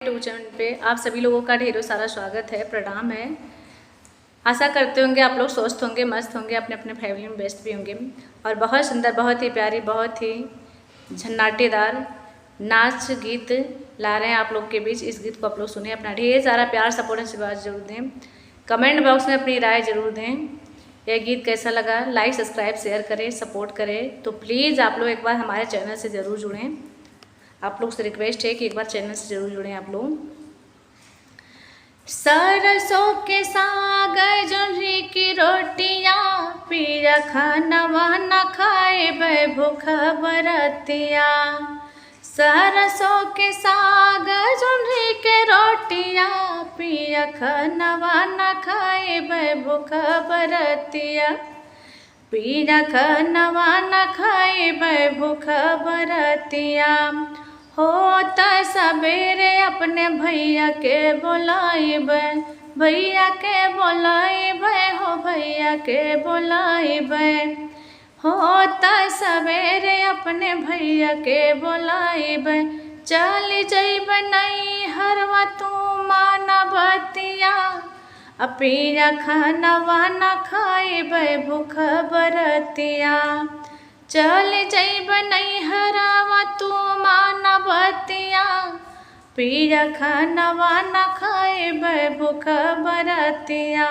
YouTube channel पे आप सभी लोगों का ढेरों सारा स्वागत है, प्रणाम है। आशा करते होंगे आप लोग स्वस्थ होंगे, मस्त होंगे, अपने अपने फैमिली में व्यस्त भी होंगे और बहुत सुंदर, बहुत ही प्यारी, बहुत ही झन्नाटेदार नाच गीत ला रहे हैं आप लोग के बीच। इस गीत को आप लोग सुने, अपना ढेर सारा प्यार सपोर्ट आशीर्वाद जरूर दें, कमेंट बॉक्स में अपनी राय जरूर दें। यह गीत कैसा लगा लाइक सब्सक्राइब शेयर करें, सपोर्ट करें। तो प्लीज़ आप लोग एक बार हमारे चैनल से ज़रूर जुड़ें। आप लोग से रिक्वेस्ट है कि एक बार चैनल से जरूर जुड़ें आप लोग। सरसों के साग जोरी की रोटियाँ पिया खाना वहाँ खाए भूखा बरतिया। सरसों के साग जोरी के रोटियाँ पिया खाना वहाँ खाए भूखा बरतिया। पिया खाना वहाँ खाए भूखा बरतिया। होता सवेरे अपने भैया के बोलाइबे, भैया के बोलाइबे हो, भैया के बोलाइबे। होता सवेरे अपने भैया के बोलाइबे। चल जइबे नहीं हरवा तू माना बतिया। पिया खाना वाना खाइबे भूखा बरतिया। चल जइब नहीं हरावा तू माना बतिया। पिया खाना वाना खाइबे भूखा बरतिया।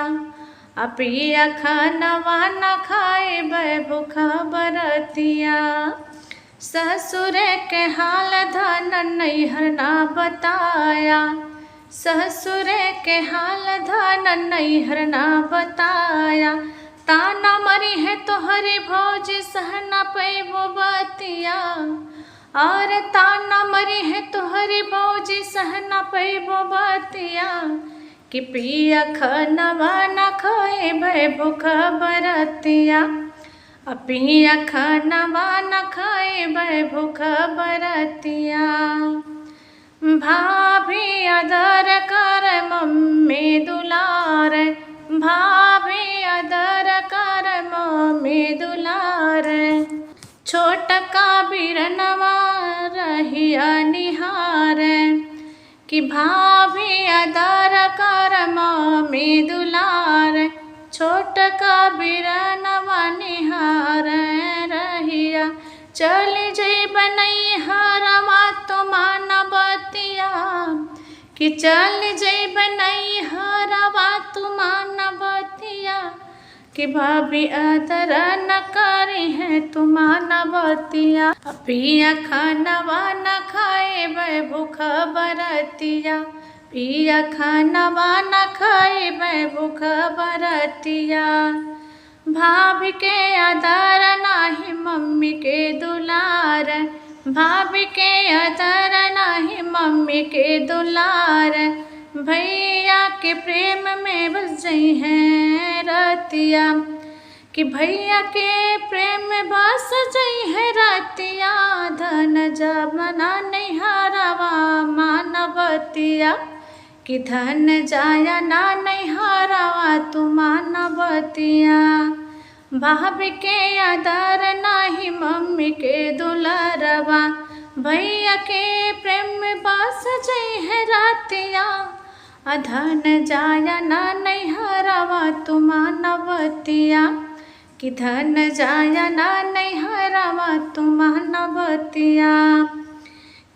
पिया खाना वाना खाइबे भूखा बरतिया। ससुर के हाल धन नैहर ना बताया। ससुर के हाल धन नैहर ना बताया। ताना मरी है तोहरी भौजी सहना पैबो बतिया। और ताना मरी है तोहरी भौजी सहना पैबो बतिया। कि पिया खाना वाना खाइबे भूखा बरतिया। पिया खाना वाना खाइबे भूखा बरतिया। भाभी आदर कर मम्मी दुलार। भाभी आदर कर मम्मी दुलार। छोटका बिरनवा रहिया निहार। कि भाभी आदर कर मम्मी दुलार। छोटका बिरनवा निहार रहिया। चल जइब नहीं हरवा तो माना बतिया। कि चल जइब नहीं हरवा तू माना बतिया। कि भाभी आदर न करी है तू माना बतिया। पिया खाना वाना खाइबे भूखा बरतिया। पिया खाना वाना खाइबे भूखा बरतिया। भाभी के आदर नाही मम्मी के दुलार। भाभी के आदर नाही मम्मी के दुलार। भैया के प्रेम में बस जई है रतिया। कि भैया के प्रेम में बस जई है रतिया। धन जमना नहीं हरवा मानवतिया। कि धन जाया ना नहीं हरवा तू मानवतिया। भाभी के आदर नाही मम्मी के दुलारवा। भैया के प्रेम में बस जई है रतिया। धन जाया ना नहीं हरवा तू मानवतिया। कि धन जाया ना नहीं हरवा तू मानवतिया।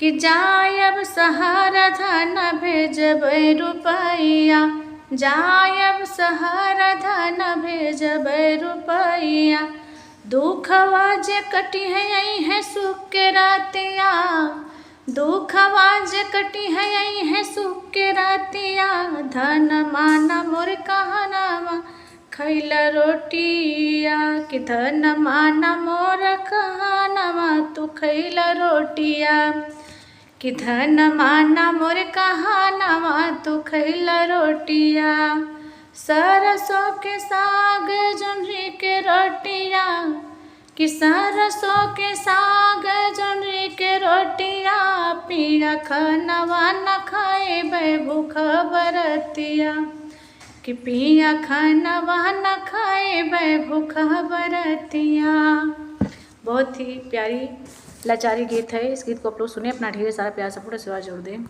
कि जायब शहर धन भेजबै रुपैया। जायब शहर धन भेजबै रुपैया। दुखवा जे कटी है यही है सुख के रतिया। दुखवा जे कटी है यही है सुख के रतिया। धन माना मोर कहनावा खैला रोटिया। कि धन माना मोर कहनावा तू खैला रोटिया। कि धन माना मोर कहनावा तू खैला रोटिया। सरसों के साग जोरी के रोटिया। कि सरसों के साग जोरी के रोटिया। पिया खाना वाना खाइबे भूखा बरतिया। कि पिया खाना वाना खाइबे भूखा बरतिया। बहुत ही प्यारी लाचारी गीत है। इस गीत को आप लोग सुने, अपना ढेर सारा प्यार सपोर्ट आशीर्वाद जरूर दें।